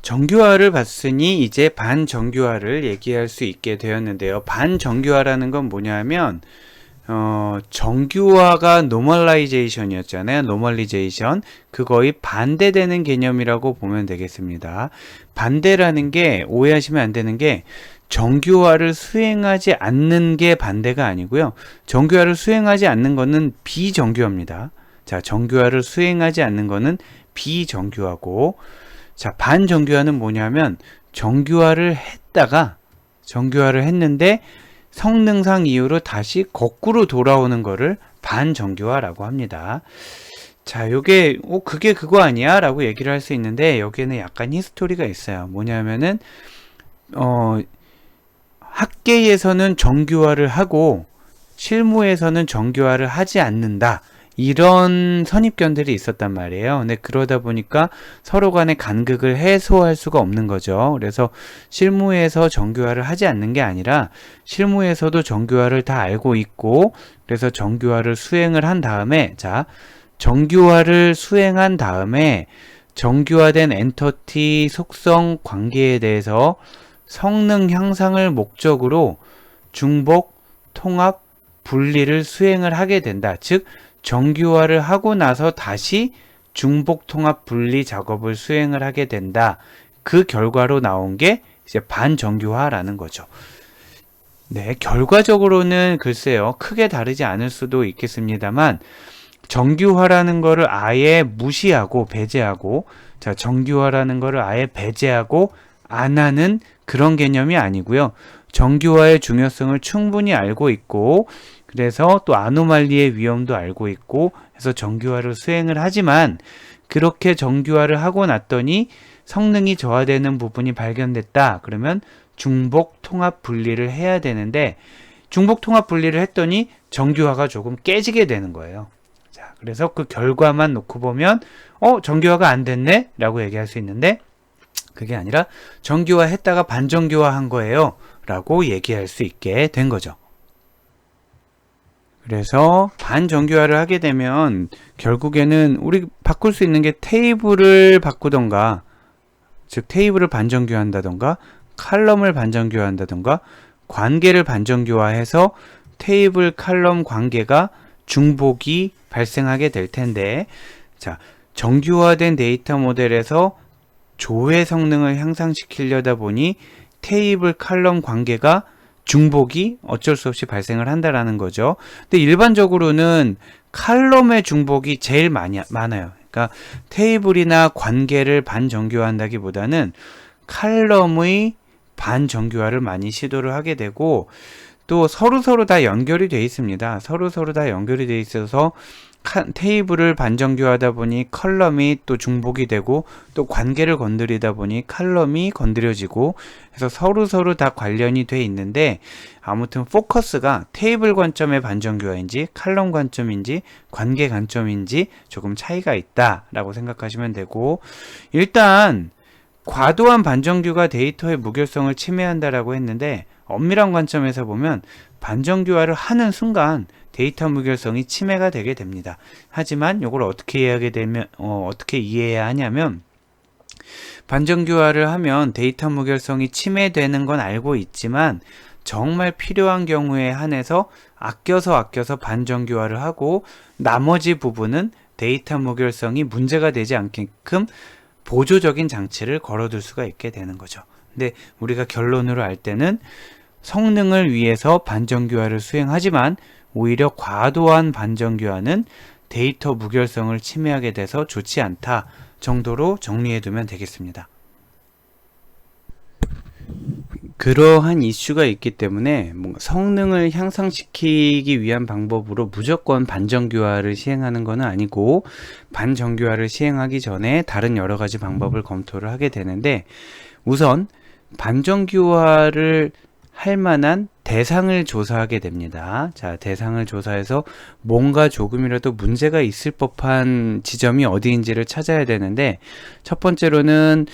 정규화를 봤으니 이제 반정규화를 얘기할 수 있게 되었는데요. 반정규화라는 건 뭐냐면 정규화가 노멀라이제이션이었잖아요. 노멀리제이션. 그거의 반대되는 개념이라고 보면 되겠습니다. 반대라는 게 오해하시면 안 되는 게 정규화를 수행하지 않는 게 반대가 아니고요. 정규화를 수행하지 않는 거는 비정규화입니다. 자, 정규화를 수행하지 않는 거는 비정규화고, 자, 반정규화는 뭐냐면 정규화를 했는데 성능상 이유로 다시 거꾸로 돌아오는 거를 반정규화라고 합니다. 자, 요게 그게 그거 아니야? 라고 얘기를 할 수 있는데, 여기에는 약간 히스토리가 있어요. 뭐냐면은 학계에서는 정규화를 하고 실무에서는 정규화를 하지 않는다, 이런 선입견들이 있었단 말이에요. 근데 그러다 보니까 서로 간의 간극을 해소할 수가 없는 거죠. 그래서 실무에서 정규화를 하지 않는 게 아니라 실무에서도 정규화를 다 알고 있고, 그래서 정규화를 수행을 한 다음에, 자, 정규화를 수행한 다음에 정규화된 엔터티 속성 관계에 대해서 성능 향상을 목적으로 중복, 통합, 분리를 수행을 하게 된다. 즉, 정규화를 하고 나서 다시 중복, 통합, 분리 작업을 수행을 하게 된다. 그 결과로 나온 게 이제 반정규화라는 거죠. 네, 결과적으로는 글쎄요, 크게 다르지 않을 수도 있겠습니다만, 정규화라는 거를 아예 무시하고 배제하고, 자, 정규화라는 거를 아예 배제하고 안 하는 그런 개념이 아니고요. 정규화의 중요성을 충분히 알고 있고, 그래서 또 아노말리의 위험도 알고 있고 해서 정규화를 수행을 하지만, 그렇게 정규화를 하고 났더니 성능이 저하되는 부분이 발견됐다. 그러면 중복, 통합, 분리를 해야 되는데, 중복, 통합, 분리를 했더니 정규화가 조금 깨지게 되는 거예요. 자, 그래서 그 결과만 놓고 보면 정규화가 안 됐네? 라고 얘기할 수 있는데, 그게 아니라 정규화 했다가 반정규화 한 거예요 라고 얘기할 수 있게 된 거죠. 그래서 반정규화를 하게 되면 결국에는 우리 바꿀 수 있는 게 테이블을 바꾸던가, 즉 테이블을 반정규화한다던가, 칼럼을 반정규화한다던가, 관계를 반정규화해서 테이블 칼럼 관계가 중복이 발생하게 될 텐데, 자, 정규화된 데이터 모델에서 조회 성능을 향상시키려다 보니 테이블 칼럼 관계가 중복이 어쩔 수 없이 발생을 한다라는 거죠. 근데 일반적으로는 칼럼의 중복이 제일 많아요. 그러니까 테이블이나 관계를 반정규화한다기보다는 칼럼의 반정규화를 많이 시도를 하게 되고, 또 서로 다 연결이 돼 있습니다. 서로 다 연결이 돼 있어서 테이블을 반정규화하다 보니 컬럼이 또 중복이 되고, 또 관계를 건드리다 보니 칼럼이 건드려지고 해서 서로 다 관련이 돼 있는데, 아무튼 포커스가 테이블 관점의 반정규화인지 칼럼 관점인지 관계 관점인지 조금 차이가 있다라고 생각하시면 되고, 일단 과도한 반정규가 데이터의 무결성을 침해한다라고 했는데, 엄밀한 관점에서 보면 반정규화를 하는 순간 데이터 무결성이 침해가 되게 됩니다. 하지만 이걸 어떻게 이해해야 하냐면, 반정규화를 하면 데이터 무결성이 침해되는 건 알고 있지만 정말 필요한 경우에 한해서 아껴서 반정규화를 하고, 나머지 부분은 데이터 무결성이 문제가 되지 않게끔 보조적인 장치를 걸어둘 수가 있게 되는 거죠. 근데 우리가 결론으로 알 때는 성능을 위해서 반정규화를 수행하지만 오히려 과도한 반정규화는 데이터 무결성을 침해하게 돼서 좋지 않다 정도로 정리해두면 되겠습니다. 그러한 이슈가 있기 때문에 성능을 향상시키기 위한 방법으로 무조건 반정규화를 시행하는 것은 아니고, 반정규화를 시행하기 전에 다른 여러 가지 방법을 검토를 하게 되는데, 우선 반정규화를 할 만한 대상을 조사하게 됩니다. 자, 대상을 조사해서 뭔가 조금이라도 문제가 있을 법한 지점이 어디인지를 찾아야 되는데, 첫 번째로는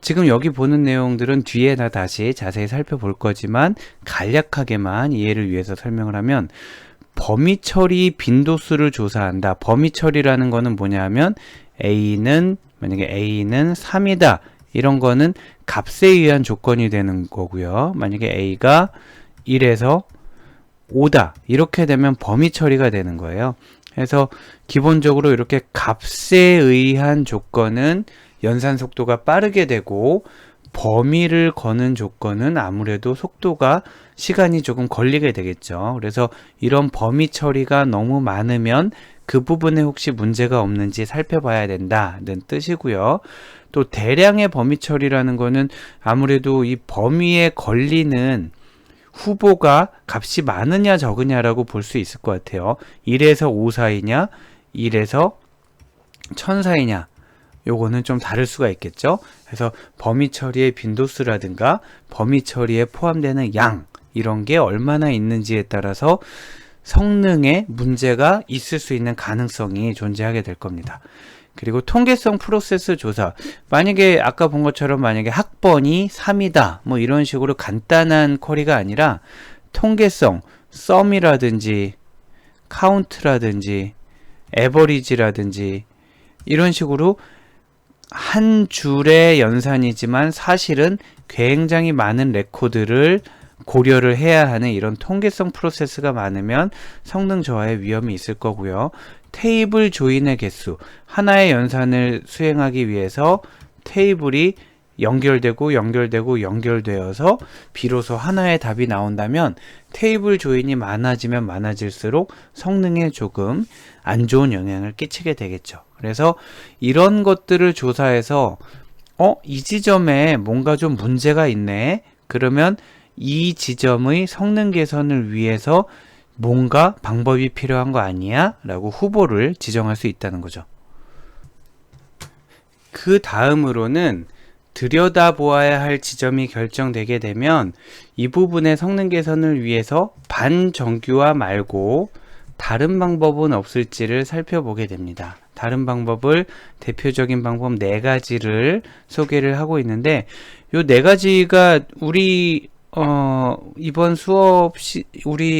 지금 여기 보는 내용들은 뒤에 다시 자세히 살펴볼 거지만 간략하게만 이해를 위해서 설명을 하면, 범위 처리 빈도수를 조사한다. 범위 처리라는 거는 뭐냐면, 만약에 A는 3이다. 이런 거는 값에 의한 조건이 되는 거고요. 만약에 A가 1에서 5다. 이렇게 되면 범위 처리가 되는 거예요. 그래서 기본적으로 이렇게 값에 의한 조건은 연산 속도가 빠르게 되고, 범위를 거는 조건은 아무래도 속도가 시간이 조금 걸리게 되겠죠. 그래서 이런 범위 처리가 너무 많으면 그 부분에 혹시 문제가 없는지 살펴봐야 된다는 뜻이고요. 또 대량의 범위 처리라는 거는 아무래도 이 범위에 걸리는 후보가 값이 많으냐 적으냐라고 볼 수 있을 것 같아요. 1에서 5 사이냐 1에서 1000 사이냐, 요거는 좀 다를 수가 있겠죠. 그래서 범위 처리의 빈도수라든가 범위 처리에 포함되는 양, 이런 게 얼마나 있는지에 따라서 성능에 문제가 있을 수 있는 가능성이 존재하게 될 겁니다. 그리고 통계성 프로세스 조사, 만약에 아까 본 것처럼 만약에 학번이 3이다 뭐 이런 식으로 간단한 쿼리가 아니라 통계성, 썸이라든지 카운트라든지 에버리지라든지 이런 식으로 한 줄의 연산이지만 사실은 굉장히 많은 레코드를 고려를 해야 하는 이런 통계성 프로세스가 많으면 성능 저하의 위험이 있을 거고요. 테이블 조인의 개수, 하나의 연산을 수행하기 위해서 테이블이 연결되어서 비로소 하나의 답이 나온다면 테이블 조인이 많아지면 많아질수록 성능에 조금 안 좋은 영향을 끼치게 되겠죠. 그래서 이런 것들을 조사해서 이 지점에 뭔가 좀 문제가 있네. 그러면 이 지점의 성능 개선을 위해서 뭔가 방법이 필요한 거 아니야? 라고 후보를 지정할 수 있다는 거죠. 그 다음으로는 들여다보아야 할 지점이 결정되게 되면 이 부분의 성능 개선을 위해서 반정규화 말고 다른 방법은 없을지를 살펴보게 됩니다. 다른 방법을 대표적인 방법 4가지를 소개를 하고 있는데, 요 4가지가 우리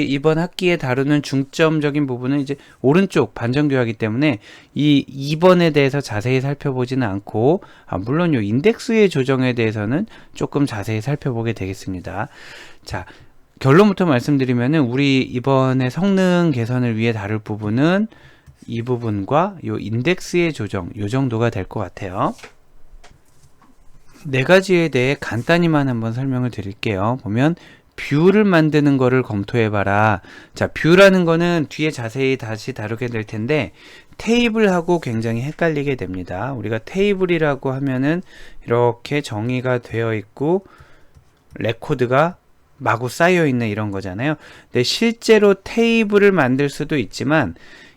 이번 학기에 다루는 중점적인 부분은 이제 오른쪽 반정교하기 때문에 이 2번에 대해서 자세히 살펴보지는 않고, 물론 요 인덱스의 조정에 대해서는 조금 자세히 살펴보게 되겠습니다. 자, 결론부터 말씀드리면은 우리 이번에 성능 개선을 위해 다룰 부분은 이 부분과 요 인덱스의 조정, 요 정도가 될 것 같아요. 4가지에 대해 간단히만 한번 설명을 드릴게요. 보면 뷰를 만드는 거를 검토해봐라. 자, 뷰라는 거는 뒤에 자세히 다시 다루게 될 텐데 테이블하고 굉장히 헷갈리게 됩니다. 우리가 테이블이라고 하면은 이렇게 정의가 되어 있고 레코드가 마구 쌓여 있는 이런 거잖아요. 근데 실제로 테이블을 만들 수도 있지만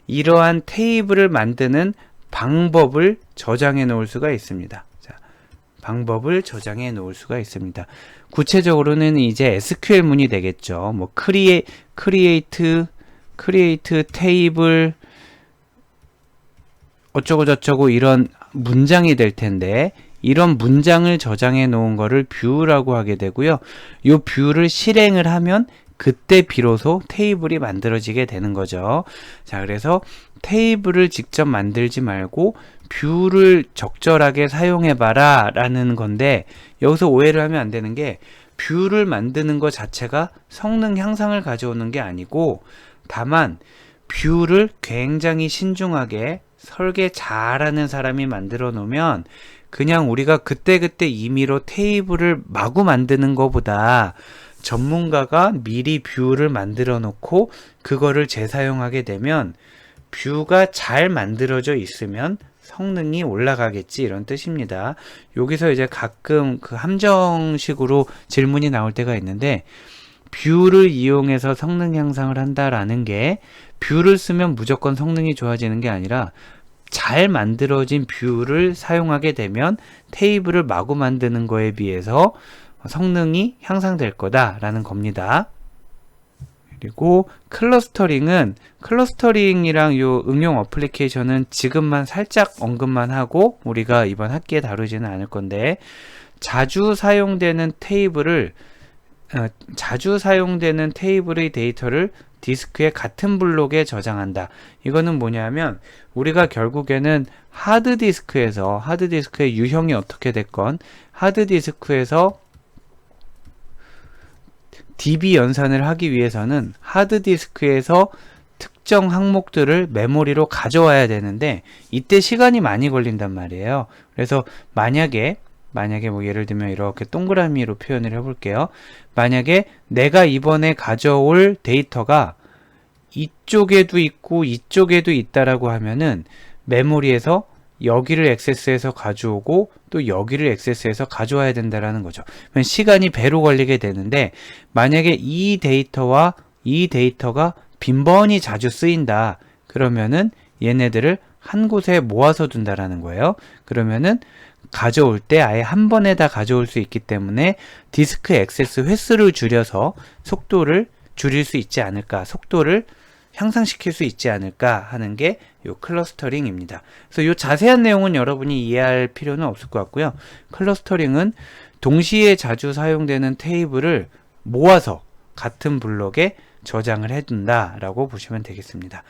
이러한 테이블을 만드는 방법을 저장해 놓을 수가 있습니다. 방법을 저장해 놓을 수가 있습니다. 구체적으로는 이제 SQL 문이 되겠죠. 뭐 create 테이블 어쩌고 저쩌고 이런 문장이 될 텐데, 이런 문장을 저장해 놓은 거를 뷰라고 하게 되고요. 이 뷰를 실행을 하면 그때 비로소 테이블이 만들어지게 되는 거죠. 자, 그래서 테이블을 직접 만들지 말고 뷰를 적절하게 사용해봐라 라는 건데, 여기서 오해를 하면 안 되는 게 뷰를 만드는 것 자체가 성능 향상을 가져오는 게 아니고, 다만 뷰를 굉장히 신중하게 설계 잘하는 사람이 만들어 놓으면 그냥 우리가 그때그때 임의로 테이블을 마구 만드는 것보다 전문가가 미리 뷰를 만들어 놓고 그거를 재사용하게 되면 뷰가 잘 만들어져 있으면 성능이 올라가겠지, 이런 뜻입니다. 여기서 이제 가끔 그 함정식으로 질문이 나올 때가 있는데, 뷰를 이용해서 성능 향상을 한다라는 게 뷰를 쓰면 무조건 성능이 좋아지는 게 아니라 잘 만들어진 뷰를 사용하게 되면 테이블을 마구 만드는 거에 비해서 성능이 향상될 거다라는 겁니다. 그리고 클러스터링이랑 요 응용 어플리케이션은 지금만 살짝 언급만 하고 우리가 이번 학기에 다루지는 않을 건데, 자주 사용되는 테이블의 데이터를 디스크의 같은 블록에 저장한다. 이거는 뭐냐면 우리가 결국에는 하드디스크의 유형이 어떻게 됐건 하드디스크에서 DB 연산을 하기 위해서는 하드디스크에서 특정 항목들을 메모리로 가져와야 되는데 이때 시간이 많이 걸린단 말이에요. 그래서 만약에 뭐 예를 들면 이렇게 동그라미로 표현을 해볼게요. 만약에 내가 이번에 가져올 데이터가 이쪽에도 있고 이쪽에도 있다라고 하면은 메모리에서 여기를 액세스해서 가져오고 또 여기를 액세스해서 가져와야 된다라는 거죠. 그러면 시간이 배로 걸리게 되는데 만약에 이 데이터와 이 데이터가 빈번히 자주 쓰인다. 그러면은 얘네들을 한 곳에 모아서 둔다라는 거예요. 그러면은 가져올 때 아예 한 번에 다 가져올 수 있기 때문에 디스크 액세스 횟수를 줄여서 속도를 줄일 수 있지 않을까, 속도를 향상시킬 수 있지 않을까 하는 게 요 클러스터링입니다. 그래서 요 자세한 내용은 여러분이 이해할 필요는 없을 것 같고요. 클러스터링은 동시에 자주 사용되는 테이블을 모아서 같은 블록에 저장을 해둔다 라고 보시면 되겠습니다.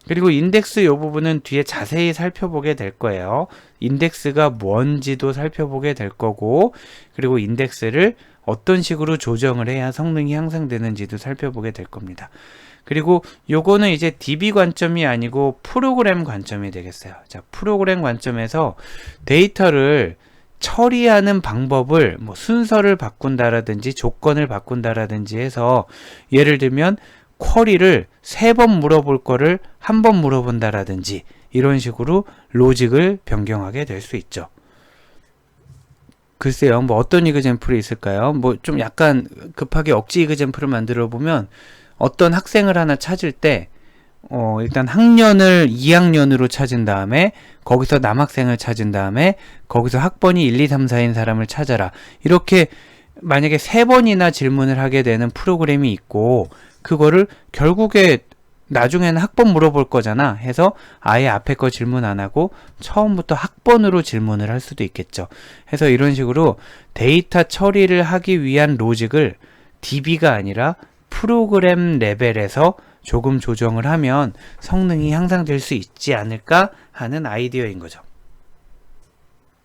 그리고 인덱스 이 부분은 뒤에 자세히 살펴보게 될 거예요. 인덱스가 뭔지도 살펴보게 될 거고, 그리고 인덱스를 어떤 식으로 조정을 해야 성능이 향상되는지도 살펴보게 될 겁니다. 그리고 요거는 이제 DB 관점이 아니고 프로그램 관점이 되겠어요. 자, 프로그램 관점에서 데이터를 처리하는 방법을 뭐 순서를 바꾼다라든지 조건을 바꾼다라든지 해서 예를 들면 쿼리를 3번 물어볼 거를 1번 물어본다라든지 이런 식으로 로직을 변경하게 될 수 있죠. 글쎄요, 뭐 어떤 이그젬플이 있을까요? 뭐 좀 약간 급하게 억지 이그젬플을 만들어 보면 어떤 학생을 하나 찾을 때 일단 학년을 2학년으로 찾은 다음에 거기서 남학생을 찾은 다음에 거기서 학번이 1, 2, 3, 4인 사람을 찾아라. 이렇게 만약에 3번이나 질문을 하게 되는 프로그램이 있고 그거를 결국에 나중에는 학번 물어볼 거잖아 해서 아예 앞에 거 질문 안 하고 처음부터 학번으로 질문을 할 수도 있겠죠. 해서 이런 식으로 데이터 처리를 하기 위한 로직을 DB가 아니라 프로그램 레벨에서 조금 조정을 하면 성능이 향상될 수 있지 않을까 하는 아이디어인 거죠.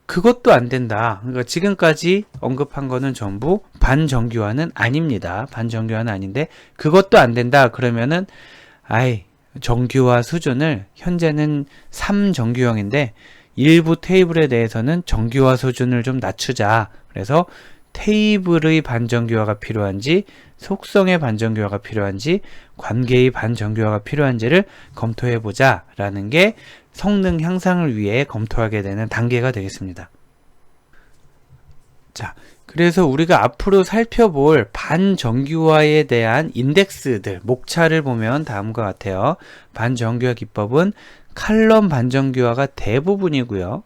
그것도 안 된다. 그러니까 지금까지 언급한 거는 전부 반정규화는 아닙니다. 반정규화는 아닌데 그것도 안 된다. 그러면은 정규화 수준을 현재는 3정규형인데 일부 테이블에 대해서는 정규화 수준을 좀 낮추자. 그래서 테이블의 반정규화가 필요한지 속성의 반정규화가 필요한지 관계의 반정규화가 필요한지를 검토해보자 라는 게 성능 향상을 위해 검토하게 되는 단계가 되겠습니다. 자, 그래서 우리가 앞으로 살펴볼 반정규화에 대한 인덱스들, 목차를 보면 다음과 같아요. 반정규화 기법은 칼럼 반정규화가 대부분이고요.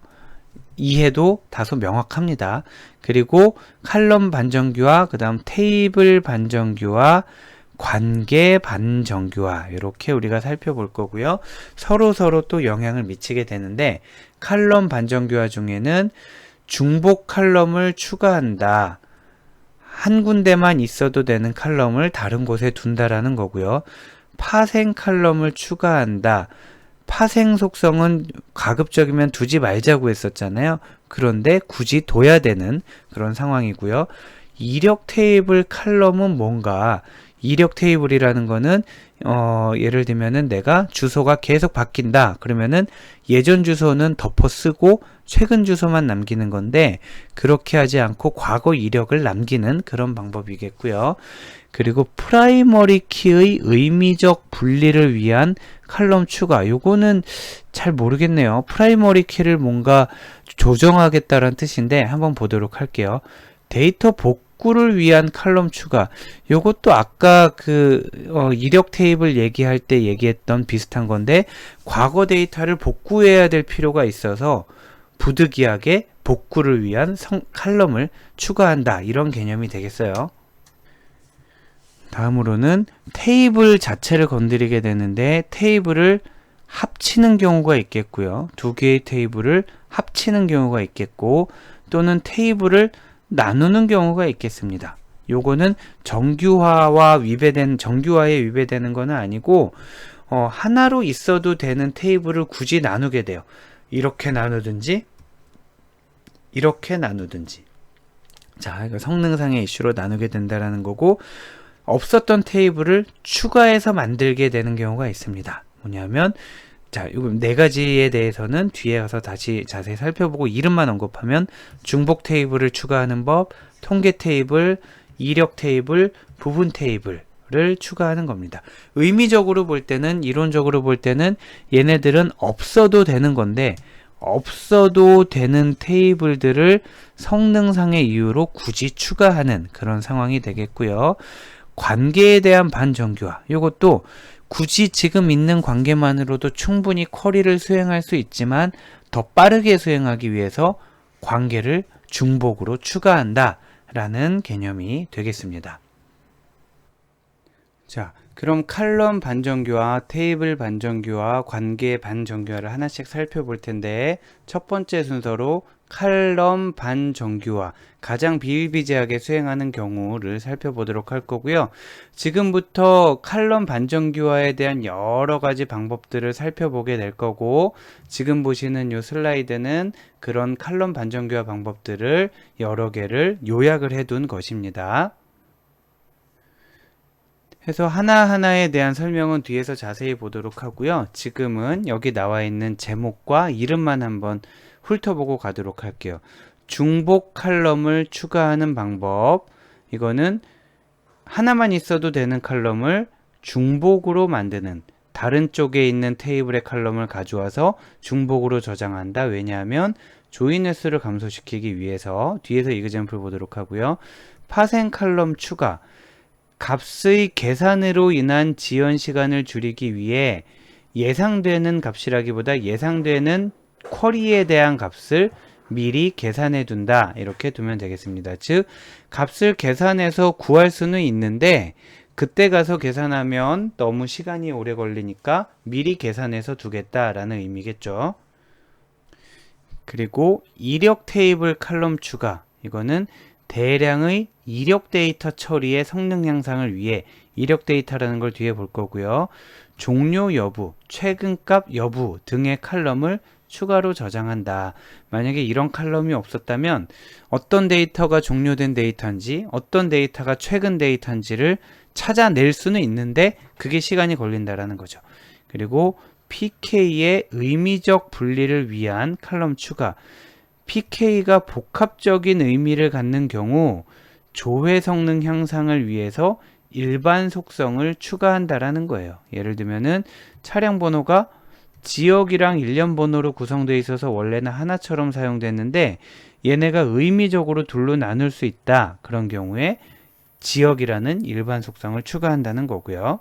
이해도 다소 명확합니다. 그리고 칼럼 반정규화, 그 다음 테이블 반정규화, 관계 반정규화 이렇게 우리가 살펴볼 거고요. 서로 또 영향을 미치게 되는데 칼럼 반정규화 중에는 중복 칼럼을 추가한다. 한 군데만 있어도 되는 칼럼을 다른 곳에 둔다라는 거고요. 파생 칼럼을 추가한다. 파생 속성은 가급적이면 두지 말자고 했었잖아요. 그런데 굳이 둬야 되는 그런 상황이고요. 이력 테이블 칼럼은 뭔가 이력 테이블이라는 거는 예를 들면은 내가 주소가 계속 바뀐다. 그러면은 예전 주소는 덮어 쓰고 최근 주소만 남기는 건데 그렇게 하지 않고 과거 이력을 남기는 그런 방법이겠고요. 그리고 프라이머리 키의 의미적 분리를 위한 칼럼 추가. 요거는 잘 모르겠네요. 프라이머리 키를 뭔가 조정하겠다는 뜻인데 한번 보도록 할게요. 데이터 복구를 위한 칼럼 추가. 요것도 아까 이력 테이블 얘기할 때 얘기했던 비슷한 건데 과거 데이터를 복구해야 될 필요가 있어서 부득이하게 복구를 위한 칼럼을 추가한다. 이런 개념이 되겠어요. 다음으로는 테이블 자체를 건드리게 되는데 테이블을 합치는 경우가 있겠고요. 두 개의 테이블을 합치는 경우가 있겠고 또는 테이블을 나누는 경우가 있겠습니다. 요거는 정규화에 위배되는 거는 아니고 하나로 있어도 되는 테이블을 굳이 나누게 돼요. 이렇게 나누든지 이렇게 나누든지. 자, 이거 성능상의 이슈로 나누게 된다라는 거고, 없었던 테이블을 추가해서 만들게 되는 경우가 있습니다. 뭐냐면, 자, 이거 네 가지에 대해서는 뒤에 가서 다시 자세히 살펴보고 이름만 언급하면 중복 테이블을 추가하는 법, 통계 테이블, 이력 테이블, 부분 테이블을 추가하는 겁니다. 의미적으로 볼 때는, 이론적으로 볼 때는 얘네들은 없어도 되는 건데, 없어도 되는 테이블들을 성능상의 이유로 굳이 추가하는 그런 상황이 되겠고요. 관계에 대한 반정규화, 이것도 굳이 지금 있는 관계만으로도 충분히 쿼리를 수행할 수 있지만 더 빠르게 수행하기 위해서 관계를 중복으로 추가한다 라는 개념이 되겠습니다. 자, 그럼 칼럼 반정규화, 테이블 반정규화, 관계 반정규화를 하나씩 살펴볼 텐데, 첫 번째 순서로 칼럼 반정규화, 가장 비일비재하게 수행하는 경우를 살펴보도록 할 거고요. 지금부터 칼럼 반정규화에 대한 여러 가지 방법들을 살펴보게 될 거고, 지금 보시는 이 슬라이드는 그런 칼럼 반정규화 방법들을 여러 개를 요약을 해둔 것입니다. 해서 하나하나에 대한 설명은 뒤에서 자세히 보도록 하고요. 지금은 여기 나와 있는 제목과 이름만 한번 훑어보고 가도록 할게요. 중복 칼럼을 추가하는 방법. 이거는 하나만 있어도 되는 칼럼을 중복으로 만드는, 다른 쪽에 있는 테이블의 칼럼을 가져와서 중복으로 저장한다. 왜냐하면 조인 횟수를 감소시키기 위해서. 뒤에서 이그젬플 보도록 하고요. 파생 칼럼 추가. 값의 계산으로 인한 지연 시간을 줄이기 위해 예상되는 값이라기보다 예상되는 쿼리에 대한 값을 미리 계산해 둔다. 이렇게 두면 되겠습니다. 즉, 값을 계산해서 구할 수는 있는데 그때 가서 계산하면 너무 시간이 오래 걸리니까 미리 계산해서 두겠다라는 의미겠죠. 그리고 이력 테이블 칼럼 추가. 이거는 대량의 이력 데이터 처리의 성능 향상을 위해, 이력 데이터라는 걸 뒤에 볼 거고요. 종료 여부, 최근값 여부 등의 칼럼을 추가로 저장한다. 만약에 이런 칼럼이 없었다면 어떤 데이터가 종료된 데이터인지, 어떤 데이터가 최근 데이터인지를 찾아낼 수는 있는데 그게 시간이 걸린다라는 거죠. 그리고 PK의 의미적 분리를 위한 칼럼 추가. PK가 복합적인 의미를 갖는 경우 조회 성능 향상을 위해서 일반 속성을 추가한다라는 거예요. 예를 들면은 차량 번호가 지역이랑 일련 번호로 구성되어 있어서 원래는 하나처럼 사용됐는데 얘네가 의미적으로 둘로 나눌 수 있다. 그런 경우에 지역이라는 일반 속성을 추가한다는 거고요.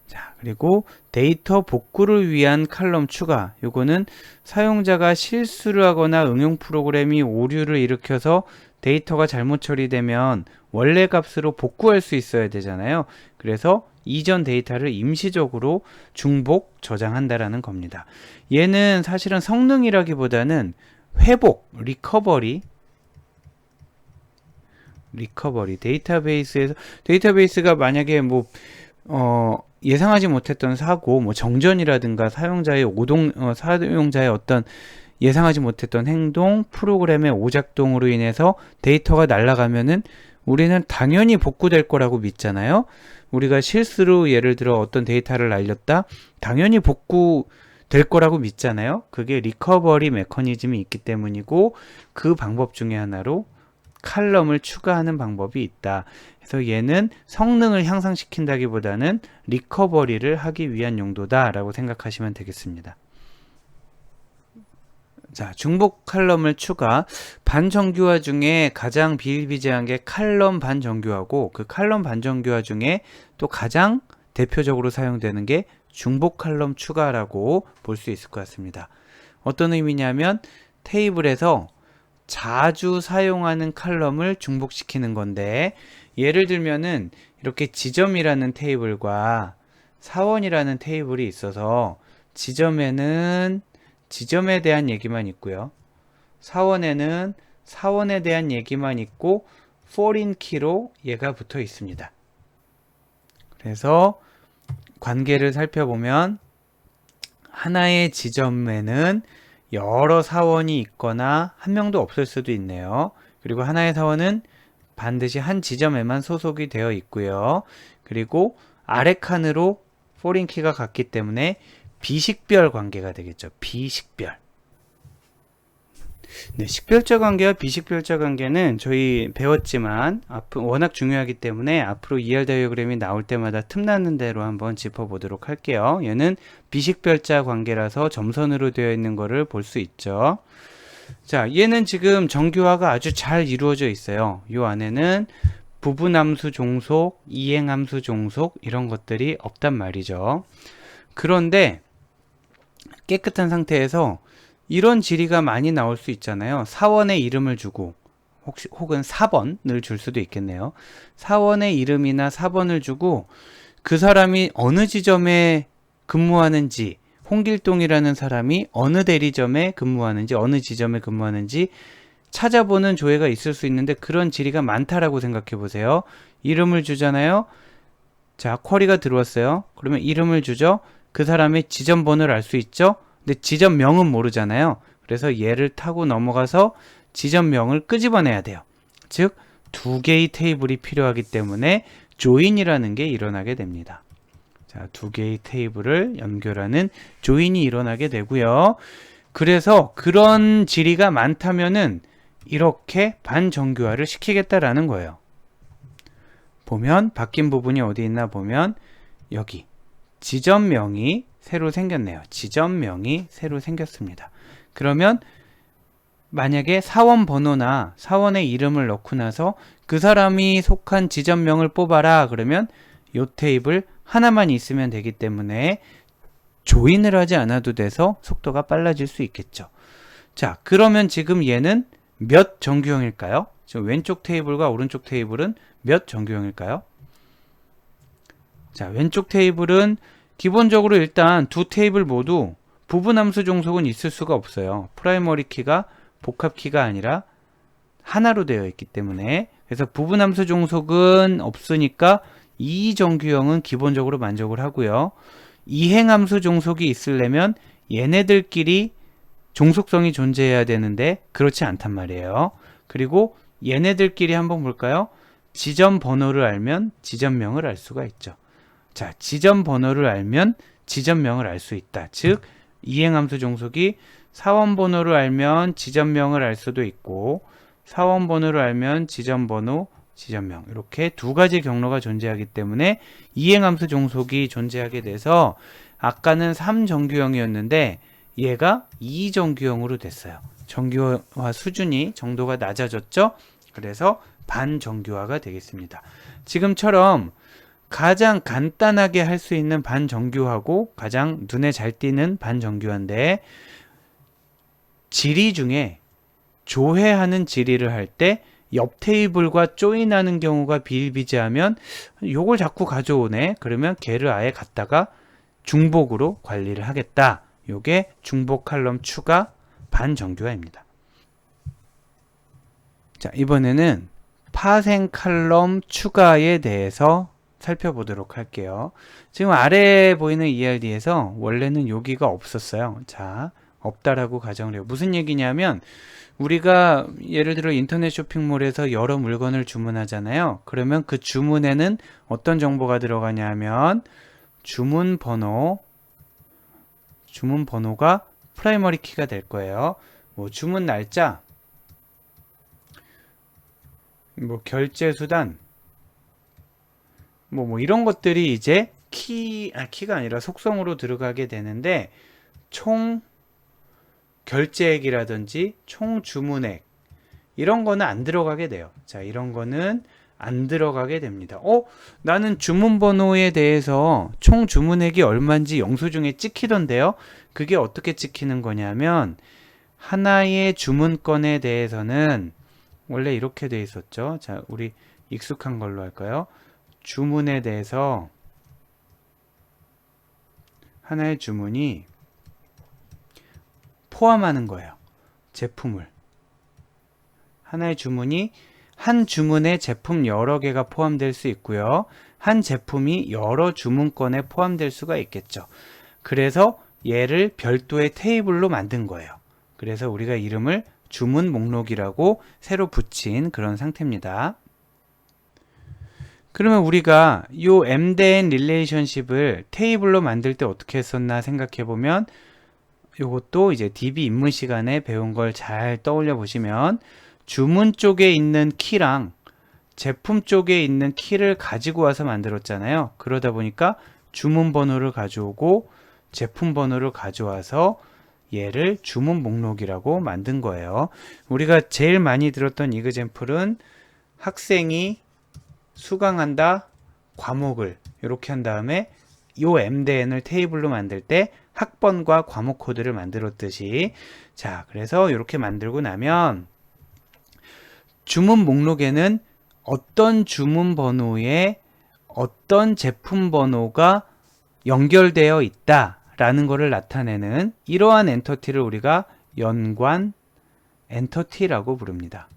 자, 그리고 데이터 복구를 위한 칼럼 추가. 요거는 사용자가 실수를 하거나 응용 프로그램이 오류를 일으켜서 데이터가 잘못 처리되면 원래 값으로 복구할 수 있어야 되잖아요. 그래서 이전 데이터를 임시적으로 중복 저장한다라는 겁니다. 얘는 사실은 성능이라기보다는 회복, 리커버리, 데이터베이스가 만약에 예상하지 못했던 사고, 정전이라든가 사용자의 어떤 예상하지 못했던 행동, 프로그램의 오작동으로 인해서 데이터가 날아가면은 우리는 당연히 복구될 거라고 믿잖아요. 우리가 실수로 예를 들어 어떤 데이터를 날렸다, 당연히 복구될 거라고 믿잖아요. 그게 리커버리 메커니즘이 있기 때문이고, 그 방법 중에 하나로 칼럼을 추가하는 방법이 있다. 그래서 얘는 성능을 향상시킨다기보다는 리커버리를 하기 위한 용도다라고 생각하시면 되겠습니다. 자, 중복 칼럼을 추가. 반정규화 중에 가장 비일비재한 게 칼럼 반정규화고, 그 칼럼 반정규화 중에 또 가장 대표적으로 사용되는 게 중복 칼럼 추가라고 볼 수 있을 것 같습니다. 어떤 의미냐면 테이블에서 자주 사용하는 칼럼을 중복시키는 건데, 예를 들면은 이렇게 지점이라는 테이블과 사원이라는 테이블이 있어서 지점에는 지점에 대한 얘기만 있고요. 사원에는 사원에 대한 얘기만 있고 foreign key로 얘가 붙어 있습니다. 그래서 관계를 살펴보면 하나의 지점에는 여러 사원이 있거나 한 명도 없을 수도 있네요. 그리고 하나의 사원은 반드시 한 지점에만 소속이 되어 있고요. 그리고 아래 칸으로 foreign key가 갔기 때문에 비식별 관계가 되겠죠. 비식별. 네, 식별자 관계와 비식별자 관계는 저희 배웠지만 워낙 중요하기 때문에 앞으로 ER 다이어그램이 나올 때마다 틈나는 대로 한번 짚어보도록 할게요. 얘는 비식별자 관계라서 점선으로 되어 있는 거를 볼 수 있죠. 자, 얘는 지금 정규화가 아주 잘 이루어져 있어요. 이 안에는 부분함수 종속, 이행함수 종속 이런 것들이 없단 말이죠. 그런데 깨끗한 상태에서 이런 지리가 많이 나올 수 있잖아요. 사원의 이름을 주고 혹은 사번을 줄 수도 있겠네요. 사원의 이름이나 사번을 주고 그 사람이 어느 지점에 근무하는지, 홍길동이라는 사람이 어느 대리점에 근무하는지, 어느 지점에 근무하는지 찾아보는 조회가 있을 수 있는데 그런 지리가 많다라고 생각해 보세요. 이름을 주잖아요. 자, 쿼리가 들어왔어요. 그러면 이름을 주죠. 그 사람의 지점 번호를 알 수 있죠. 근데 지점명은 모르잖아요. 그래서 얘를 타고 넘어가서 지점명을 끄집어내야 돼요. 즉, 두 개의 테이블이 필요하기 때문에 조인이라는 게 일어나게 됩니다. 자, 두 개의 테이블을 연결하는 조인이 일어나게 되고요. 그래서 그런 지리가 많다면은 이렇게 반정규화를 시키겠다라는 거예요. 보면 바뀐 부분이 어디 있나 보면 여기 지점명이 새로 생겼네요. 지점명이 새로 생겼습니다. 그러면 만약에 사원 번호나 사원의 이름을 넣고 나서 그 사람이 속한 지점명을 뽑아라 그러면 이 테이블 하나만 있으면 되기 때문에 조인을 하지 않아도 돼서 속도가 빨라질 수 있겠죠. 자, 그러면 지금 얘는 몇 정규형일까요? 지금 왼쪽 테이블과 오른쪽 테이블은 몇 정규형일까요? 자, 왼쪽 테이블은 기본적으로 일단 두 테이블 모두 부분함수 종속은 있을 수가 없어요. 프라이머리 키가 복합 키가 아니라 하나로 되어 있기 때문에 그래서 부분함수 종속은 없으니까 이 정규형은 기본적으로 만족을 하고요. 이행함수 종속이 있으려면 얘네들끼리 종속성이 존재해야 되는데 그렇지 않단 말이에요. 그리고 얘네들끼리 한번 볼까요? 지점 번호를 알면 지점명을 알 수가 있죠. 자, 지점 번호를 알면 지점명을 알 수 있다. 즉, 이행함수 종속이 사원 번호를 알면 지점명을 알 수도 있고 사원 번호를 알면 지점 번호, 지점명 이렇게 두 가지 경로가 존재하기 때문에 이행함수 종속이 존재하게 돼서 아까는 3정규형이었는데 얘가 2정규형으로 됐어요. 정규화 수준이 정도가 낮아졌죠. 그래서 반정규화가 되겠습니다. 지금처럼 가장 간단하게 할 수 있는 반정규화고 가장 눈에 잘 띄는 반정규화인데 지리 중에 조회하는 지리를 할 때 옆 테이블과 조인하는 경우가 비일비재하면 요걸 자꾸 가져오네. 그러면 걔를 아예 갖다가 중복으로 관리를 하겠다. 요게 중복 칼럼 추가 반정규화입니다. 자, 이번에는 파생 칼럼 추가에 대해서 살펴보도록 할게요. 지금 아래에 보이는 ERD에서 원래는 여기가 없었어요. 자, 없다라고 가정을 해요. 무슨 얘기냐면 우리가 예를 들어 인터넷 쇼핑몰에서 여러 물건을 주문하잖아요. 그러면 그 주문에는 어떤 정보가 들어가냐면 주문번호가 프라이머리 키가 될 거예요. 뭐 주문 날짜, 뭐 결제 수단, 뭐 이런 것들이 이제 키가 아니라 속성으로 들어가게 되는데 총 결제액이라든지 총 주문액 이런 거는 안 들어가게 돼요. 자, 이런 거는 안 들어가게 됩니다. 나는 주문번호에 대해서 총 주문액이 얼마인지 영수증에 찍히던데요. 그게 어떻게 찍히는 거냐면 하나의 주문건에 대해서는 원래 이렇게 돼 있었죠. 자, 우리 익숙한 걸로 할까요? 주문에 대해서 하나의 주문이 포함하는 거예요. 제품을. 하나의 주문이 한 주문에 제품 여러 개가 포함될 수 있고요. 한 제품이 여러 주문건에 포함될 수가 있겠죠. 그래서 얘를 별도의 테이블로 만든 거예요. 그래서 우리가 이름을 주문 목록이라고 새로 붙인 그런 상태입니다. 그러면 우리가 이 M 대 N 릴레이션십을 테이블로 만들 때 어떻게 했었나 생각해 보면, 이것도 이제 DB 입문 시간에 배운 걸 잘 떠올려 보시면, 주문 쪽에 있는 키랑 제품 쪽에 있는 키를 가지고 와서 만들었잖아요. 그러다 보니까 주문 번호를 가져오고 제품 번호를 가져와서 얘를 주문 목록이라고 만든 거예요. 우리가 제일 많이 들었던 이그젬플은 학생이 수강한다 과목을 이렇게 한 다음에 요 M 대 N을 테이블로 만들 때 학번과 과목 코드를 만들었듯이, 자, 그래서 이렇게 만들고 나면 주문 목록에는 어떤 주문 번호에 어떤 제품 번호가 연결되어 있다라는 것을 나타내는 이러한 엔터티를 우리가 연관 엔터티라고 부릅니다.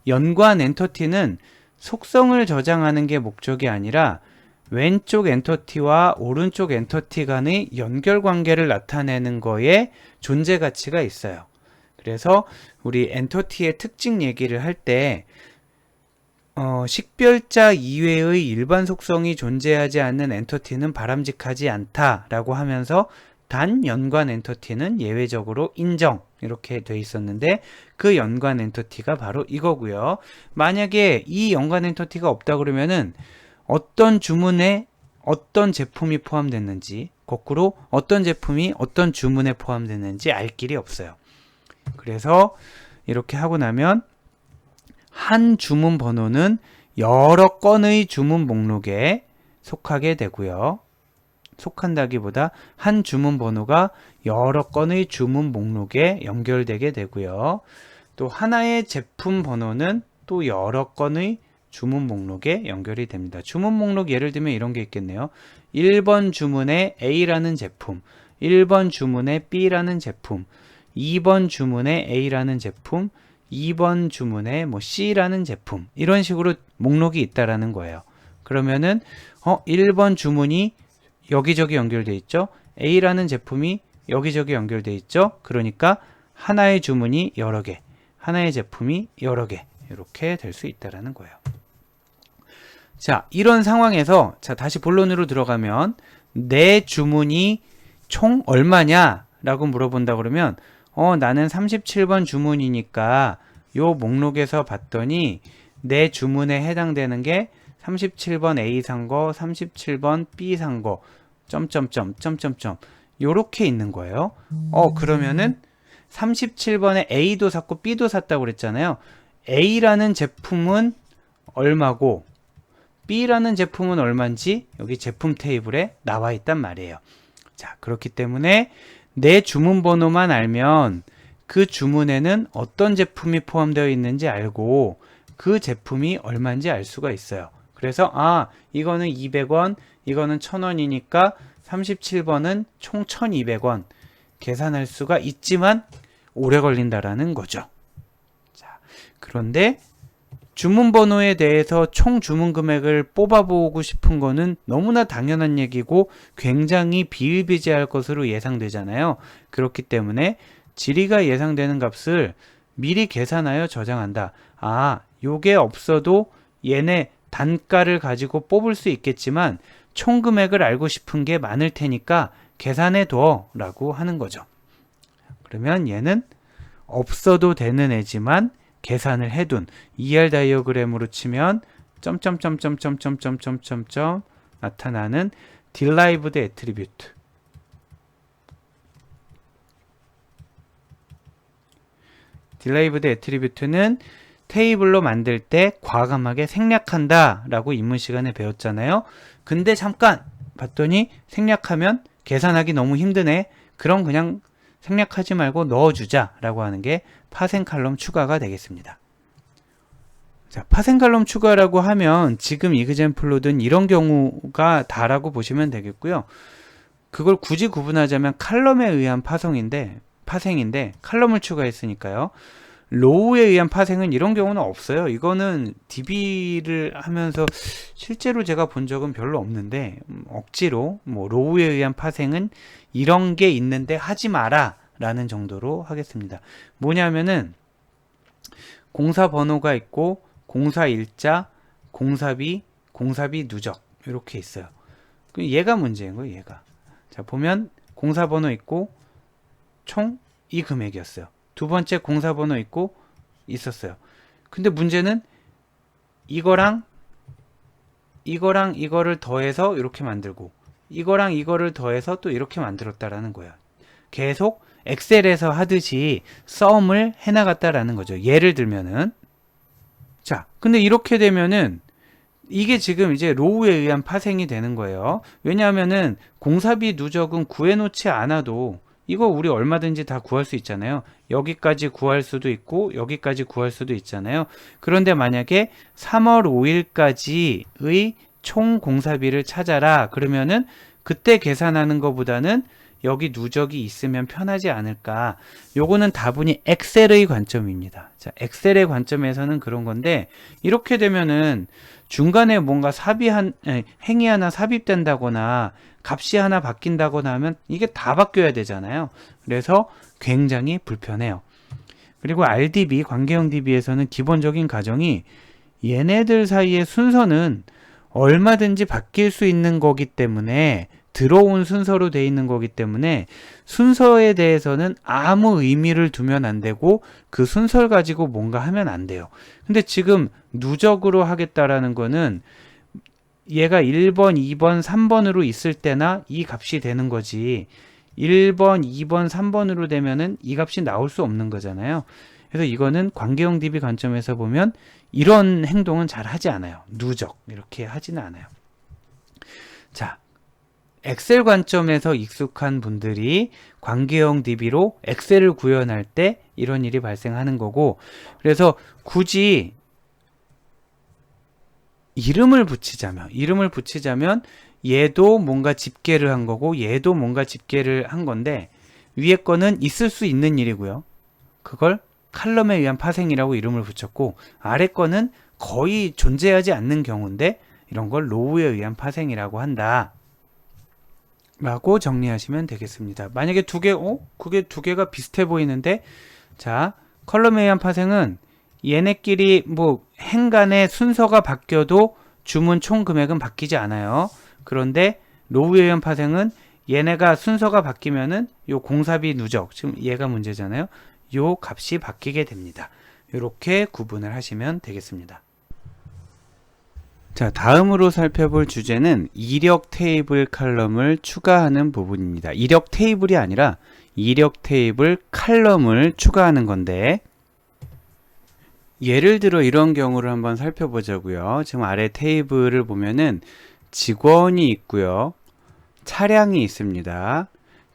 연관 엔터티는 속성을 저장하는 게 목적이 아니라 왼쪽 엔터티와 오른쪽 엔터티 간의 연결 관계를 나타내는 거에 존재 가치가 있어요. 그래서 우리 엔터티의 특징 얘기를 할 때 식별자 이외의 일반 속성이 존재하지 않는 엔터티는 바람직하지 않다라고 하면서 단 연관 엔터티는 예외적으로 인정, 이렇게 돼 있었는데 그 연관 엔터티가 바로 이거고요. 만약에 이 연관 엔터티가 없다 그러면은 어떤 주문에 어떤 제품이 포함됐는지, 거꾸로 어떤 제품이 어떤 주문에 포함됐는지 알 길이 없어요. 그래서 이렇게 하고 나면 한 주문 번호는 여러 건의 주문 목록에 속하게 되고요. 속한다기보다 한 주문 번호가 여러 건의 주문 목록에 연결되게 되고요. 또 하나의 제품 번호는 또 여러 건의 주문 목록에 연결이 됩니다. 주문 목록 예를 들면 이런 게 있겠네요. 1번 주문에 A라는 제품, 1번 주문에 B라는 제품, 2번 주문에 A라는 제품, 2번 주문에 뭐 C라는 제품, 이런 식으로 목록이 있다라는 거예요. 그러면은 1번 주문이 여기저기 연결돼 있죠. A라는 제품이 여기저기 연결돼 있죠. 그러니까 하나의 주문이 여러 개, 하나의 제품이 여러 개, 이렇게 될 수 있다라는 거예요. 자, 이런 상황에서 자, 다시 본론으로 들어가면 내 주문이 총 얼마냐 라고 물어본다 그러면 나는 37번 주문이니까 요 목록에서 봤더니 내 주문에 해당되는 게 37번 A 산 거, 37번 B 산 거, 점점점, 점점점, 요렇게 있는 거예요. 그러면은 37번에 A도 샀고 B도 샀다고 그랬잖아요. A라는 제품은 얼마고 B라는 제품은 얼마인지 여기 제품 테이블에 나와 있단 말이에요. 자, 그렇기 때문에 내 주문 번호만 알면 그 주문에는 어떤 제품이 포함되어 있는지 알고 그 제품이 얼마인지 알 수가 있어요. 그래서 이거는 200원, 이거는 1000원이니까 37번은 총 1200원 계산할 수가 있지만 오래 걸린다라는 거죠. 자, 그런데 주문 번호에 대해서 총 주문 금액을 뽑아보고 싶은 거는 너무나 당연한 얘기고 굉장히 비일비재할 것으로 예상되잖아요. 그렇기 때문에 지리가 예상되는 값을 미리 계산하여 저장한다. 요게 없어도 얘네 단가를 가지고 뽑을 수 있겠지만 총 금액을 알고 싶은 게 많을 테니까 계산해 둬 라고 하는 거죠. 그러면 얘는 없어도 되는 애지만 계산을 해둔 ER 다이어그램으로 치면 점점점점점점점점점 나타나는 derived attribute. derived attribute는 테이블로 만들 때 과감하게 생략한다 라고 입문 시간에 배웠잖아요. 근데 잠깐 봤더니 생략하면 계산하기 너무 힘드네. 그럼 그냥 생략하지 말고 넣어주자 라고 하는 게 파생 칼럼 추가가 되겠습니다. 자, 파생 칼럼 추가라고 하면 지금 이그젬플로든 이런 경우가 다라고 보시면 되겠고요. 그걸 굳이 구분하자면 칼럼에 의한 파생인데 칼럼을 추가했으니까요. 로우에 의한 파생은 이런 경우는 없어요. 이거는 DB를 하면서 실제로 제가 본 적은 별로 없는데, 억지로 뭐 로우에 의한 파생은 이런 게 있는데 하지 마라 라는 정도로 하겠습니다. 뭐냐면은 공사 번호가 있고 공사 일자, 공사비, 공사비 누적 이렇게 있어요. 얘가 문제인 거예요. 얘가. 자, 보면 공사 번호 있고 총 이 금액이었어요. 두 번째 공사 번호 있고 있었어요. 근데 문제는 이거랑 이거를 더해서 이렇게 만들고 이거랑 이거를 더해서 또 이렇게 만들었다라는 거예요. 계속 엑셀에서 하듯이 썸을 해나갔다라는 거죠. 예를 들면은, 자, 근데 이렇게 되면은 이게 지금 이제 로우에 의한 파생이 되는 거예요. 왜냐하면은 공사비 누적은 구해놓지 않아도 이거 우리 얼마든지 다 구할 수 있잖아요. 여기까지 구할 수도 있고 여기까지 구할 수도 있잖아요. 그런데 만약에 3월 5일까지의 총 공사비를 찾아라 그러면은 그때 계산하는 것보다는 여기 누적이 있으면 편하지 않을까. 요거는 다분히 엑셀의 관점입니다. 자, 엑셀의 관점에서는 그런 건데, 이렇게 되면은 중간에 뭔가 행위 하나 삽입된다거나 값이 하나 바뀐다거나 하면 이게 다 바뀌어야 되잖아요. 그래서 굉장히 불편해요. 그리고 RDB, 관계형 DB에서는 기본적인 가정이 얘네들 사이의 순서는 얼마든지 바뀔 수 있는 거기 때문에, 들어온 순서로 돼 있는 거기 때문에 순서에 대해서는 아무 의미를 두면 안 되고 그 순서를 가지고 뭔가 하면 안 돼요. 근데 지금 누적으로 하겠다라는 거는 얘가 1번, 2번, 3번으로 있을 때나 이 값이 되는 거지, 1번, 2번, 3번으로 되면은 이 값이 나올 수 없는 거잖아요. 그래서 이거는 관계형 DB 관점에서 보면 이런 행동은 잘 하지 않아요. 누적 이렇게 하지는 않아요. 자, 엑셀 관점에서 익숙한 분들이 관계형 DB로 엑셀을 구현할 때 이런 일이 발생하는 거고, 그래서 굳이 이름을 붙이자면 얘도 뭔가 집계를 한 거고 얘도 뭔가 집계를 한 건데, 위에 거는 있을 수 있는 일이고요. 그걸 칼럼에 의한 파생이라고 이름을 붙였고, 아래 거는 거의 존재하지 않는 경우인데 이런 걸 로우에 의한 파생이라고 한다 라고 정리하시면 되겠습니다. 만약에 그게 두 개가 비슷해 보이는데, 자, 컬럼에 의한 파생은 얘네끼리 뭐 행간의 순서가 바뀌어도 주문 총 금액은 바뀌지 않아요. 그런데 로우에 의한 파생은 얘네가 순서가 바뀌면은 요 공사비 누적, 지금 얘가 문제잖아요. 요 값이 바뀌게 됩니다. 이렇게 구분을 하시면 되겠습니다. 자, 다음으로 살펴볼 주제는 이력 테이블 칼럼을 추가하는 부분입니다. 이력 테이블이 아니라 이력 테이블 칼럼을 추가하는 건데, 예를 들어 이런 경우를 한번 살펴보자고요. 지금 아래 테이블을 보면은 직원이 있고요, 차량이 있습니다.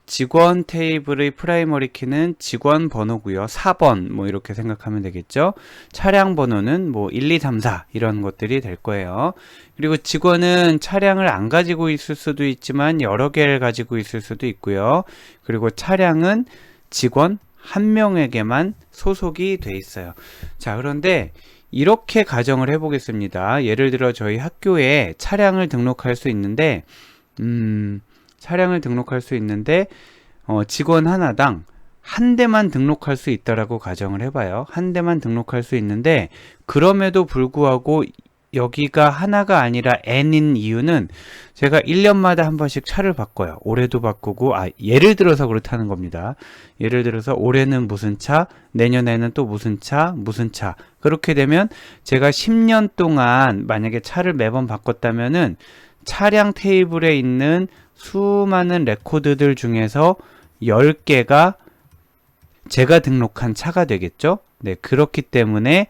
직원 테이블의 프라이머리 키는 직원 번호고요. 4번 뭐 이렇게 생각하면 되겠죠. 차량 번호는 뭐 1, 2, 3, 4 이런 것들이 될 거예요. 그리고 직원은 차량을 안 가지고 있을 수도 있지만 여러 개를 가지고 있을 수도 있고요. 그리고 차량은 직원 한 명에게만 소속이 돼 있어요. 자, 그런데 이렇게 가정을 해보겠습니다. 예를 들어 저희 학교에 차량을 등록할 수 있는데 직원 하나당 한 대만 등록할 수 있다라고 가정을 해봐요. 한 대만 등록할 수 있는데, 그럼에도 불구하고 여기가 하나가 아니라 n인 이유는 제가 1년마다 한 번씩 차를 바꿔요. 올해도 바꾸고, 예를 들어서 그렇다는 겁니다. 예를 들어서 올해는 무슨 차, 내년에는 또 무슨 차. 그렇게 되면 제가 10년 동안 만약에 차를 매번 바꿨다면은 차량 테이블에 있는 수많은 레코드들 중에서 10개가 제가 등록한 차가 되겠죠? 네, 그렇기 때문에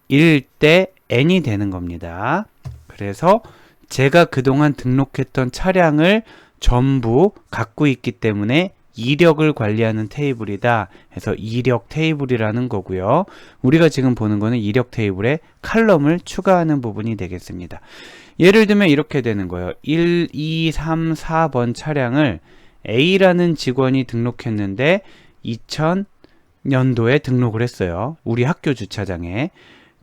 1대 n이 되는 겁니다. 그래서 제가 그동안 등록했던 차량을 전부 갖고 있기 때문에 이력을 관리하는 테이블이다 해서 이력 테이블이라는 거고요. 우리가 지금 보는 거는 이력 테이블에 칼럼을 추가하는 부분이 되겠습니다. 예를 들면 이렇게 되는 거예요. 1, 2, 3, 4번 차량을 A라는 직원이 등록했는데 2000 년도에 등록을 했어요. 우리 학교 주차장에.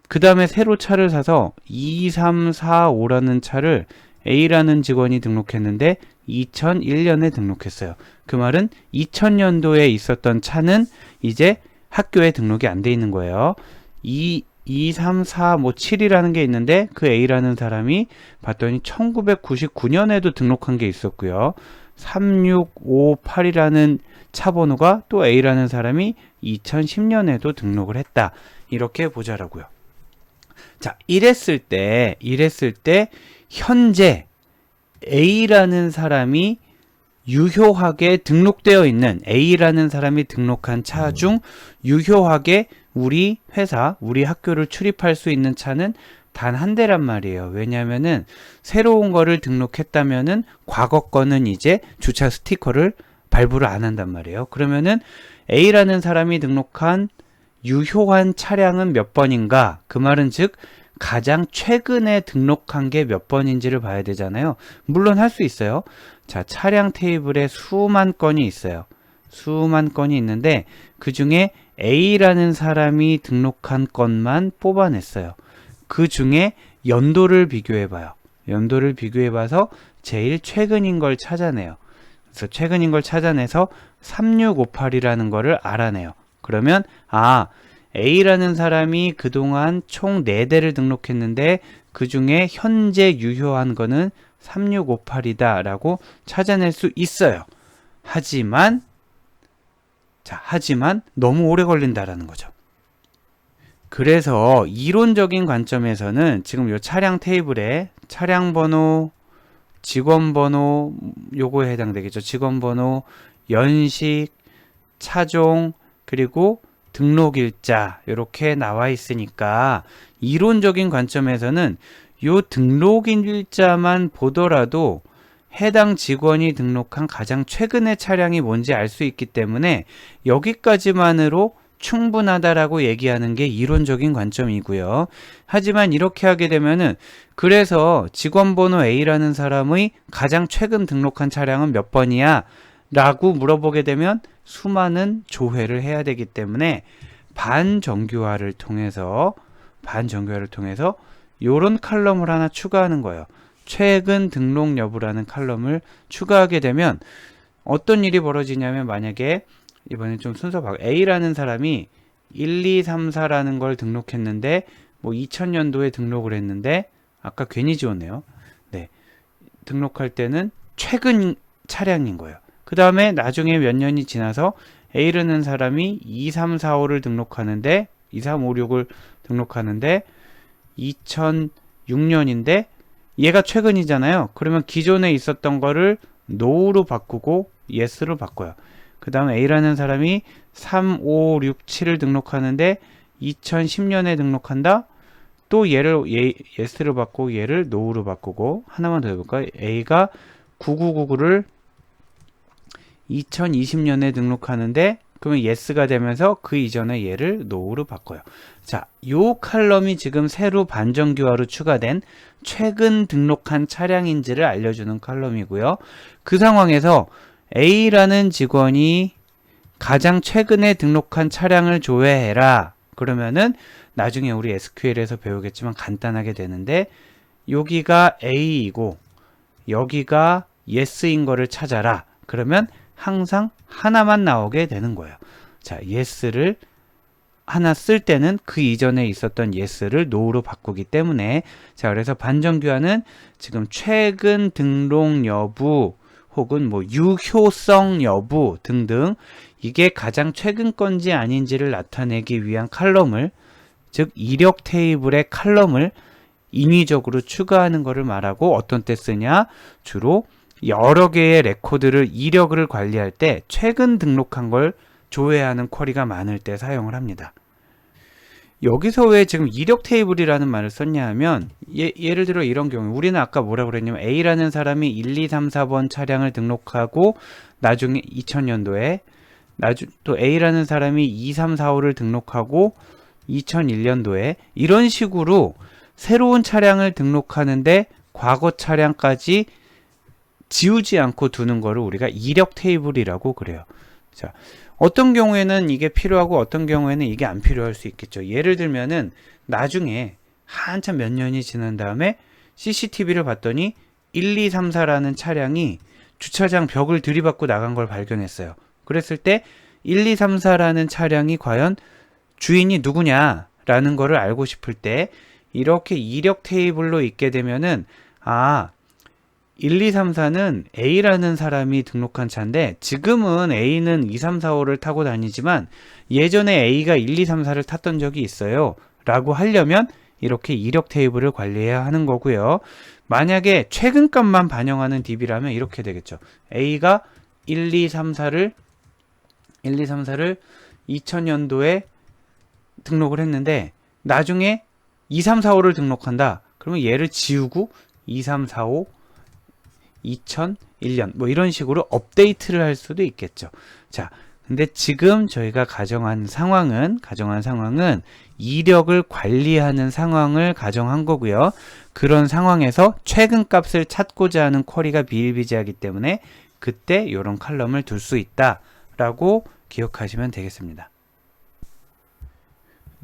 그 다음에 새로 차를 사서 2345라는 차를 A라는 직원이 등록했는데 2001년에 등록했어요. 그 말은 2000년도에 있었던 차는 이제 학교에 등록이 안 돼 있는 거예요. 2, 3, 4, 7이라는 게 있는데 그 A라는 사람이 봤더니 1999년에도 등록한 게 있었고요. 3658이라는 차 번호가 또 A라는 사람이 2010년에도 등록을 했다. 이렇게 보자라고요. 자, 이랬을 때 현재 A라는 사람이 유효하게 등록되어 있는 A라는 사람이 등록한 차 중 유효하게 우리 회사, 우리 학교를 출입할 수 있는 차는 단 한 대란 말이에요. 왜냐하면은 새로운 거를 등록했다면은 과거 거는 이제 주차 스티커를 발부를 안 한단 말이에요. 그러면은 A라는 사람이 등록한 유효한 차량은 몇 번인가? 그 말은 즉 가장 최근에 등록한 게 몇 번인지를 봐야 되잖아요. 물론 할 수 있어요. 자, 차량 테이블에 수만 건이 있어요. 수만 건이 있는데 그 중에 A라는 사람이 등록한 건만 뽑아냈어요. 그 중에 연도를 비교해 봐요. 연도를 비교해 봐서 제일 최근인 걸 찾아내요. 그래서 최근인 걸 찾아내서 3658이라는 거를 알아내요. 그러면 A라는 사람이 그동안 총 4대를 등록했는데 그 중에 현재 유효한 거는 3658이다 라고 찾아낼 수 있어요. 하지만 너무 오래 걸린다라는 거죠. 그래서 이론적인 관점에서는 지금 이 차량 테이블에 차량 번호, 직원 번호, 요거에 해당되겠죠. 직원 번호, 연식, 차종, 그리고 등록일자 이렇게 나와 있으니까 이론적인 관점에서는 요 등록일자만 보더라도 해당 직원이 등록한 가장 최근의 차량이 뭔지 알 수 있기 때문에 여기까지만으로 충분하다라고 얘기하는 게 이론적인 관점이고요. 하지만 이렇게 하게 되면은 그래서 직원번호 A라는 사람의 가장 최근 등록한 차량은 몇 번이야? 라고 물어보게 되면 수많은 조회를 해야 되기 때문에 반정규화를 통해서 요런 칼럼을 하나 추가하는 거예요. 최근 등록 여부라는 칼럼을 추가하게 되면 어떤 일이 벌어지냐면 만약에 이번엔 좀 순서 바꿔 A라는 사람이 1, 2, 3, 4라는 걸 등록했는데 2000년도에 등록을 했는데 아까 괜히 지웠네요. 네. 등록할 때는 최근 차량인 거예요. 그 다음에 나중에 몇 년이 지나서 A라는 사람이 2, 3, 4, 5를 등록하는데 2, 3, 5, 6을 등록하는데 2006년인데 얘가 최근이잖아요. 그러면 기존에 있었던 거를 no로 바꾸고 yes로 바꿔요. 그 다음 A라는 사람이 3, 5, 6, 7을 등록하는데 2010년에 등록한다. 또 얘를 yes로 바꾸고 얘를 no로 바꾸고 하나만 더 해볼까요? A가 9999를 2020년에 등록하는데 그러면 yes가 되면서 그 이전에 얘를 no로 바꿔요. 자, 요 칼럼이 지금 새로 반정규화로 추가된 최근 등록한 차량인지를 알려주는 칼럼이고요. 그 상황에서 A라는 직원이 가장 최근에 등록한 차량을 조회해라. 그러면은 나중에 우리 SQL에서 배우겠지만 간단하게 되는데 여기가 A이고 여기가 yes인 거를 찾아라. 그러면 항상 하나만 나오게 되는 거예요. 자, yes를 하나 쓸 때는 그 이전에 있었던 yes를 no로 바꾸기 때문에 자, 그래서 반정규화는 지금 최근 등록 여부 혹은 유효성 여부 등등 이게 가장 최근 건지 아닌지를 나타내기 위한 칼럼을 즉 이력 테이블의 칼럼을 인위적으로 추가하는 것을 말하고 어떤 때 쓰냐 주로 여러 개의 레코드를 이력을 관리할 때 최근 등록한 걸 조회하는 쿼리가 많을 때 사용을 합니다. 여기서 왜 지금 이력 테이블이라는 말을 썼냐 하면 예를 들어 이런 경우 우리는 아까 뭐라고 그랬냐면 A라는 사람이 1, 2, 3, 4번 차량을 등록하고 나중에 2000년도에 또 A라는 사람이 2, 3, 4, 5를 등록하고 2001년도에 이런 식으로 새로운 차량을 등록하는데 과거 차량까지 지우지 않고 두는 거를 우리가 이력 테이블이라고 그래요. 자, 어떤 경우에는 이게 필요하고 어떤 경우에는 이게 안 필요할 수 있겠죠. 예를 들면은 나중에 한참 몇 년이 지난 다음에 CCTV를 봤더니 1, 2, 3, 4라는 차량이 주차장 벽을 들이받고 나간 걸 발견했어요. 그랬을 때 1, 2, 3, 4라는 차량이 과연 주인이 누구냐라는 거를 알고 싶을 때 이렇게 이력 테이블로 있게 되면은 1, 2, 3, 4는 A라는 사람이 등록한 차인데 지금은 A는 2, 3, 4, 5를 타고 다니지만 예전에 A가 1, 2, 3, 4를 탔던 적이 있어요 라고 하려면 이렇게 이력 테이블을 관리해야 하는 거고요. 만약에 최근값만 반영하는 DB라면 이렇게 되겠죠. A가 1, 2, 3, 4를 2000년도에 등록을 했는데 나중에 2, 3, 4, 5를 등록한다. 그러면 얘를 지우고 2, 3, 4, 5 2001년 뭐 이런 식으로 업데이트를 할 수도 있겠죠. 자, 근데 지금 저희가 가정한 상황은 이력을 관리하는 상황을 가정한 거고요. 그런 상황에서 최근 값을 찾고자 하는 쿼리가 비일비재하기 때문에 그때 이런 칼럼을 둘 수 있다라고 기억하시면 되겠습니다.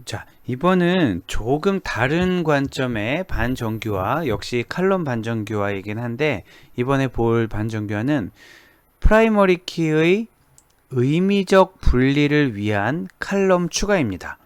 자, 이번은 조금 다른 관점의 반정규화, 역시 칼럼 반정규화이긴 한데 이번에 볼 반정규화는 프라이머리 키의 의미적 분리를 위한 칼럼 추가입니다.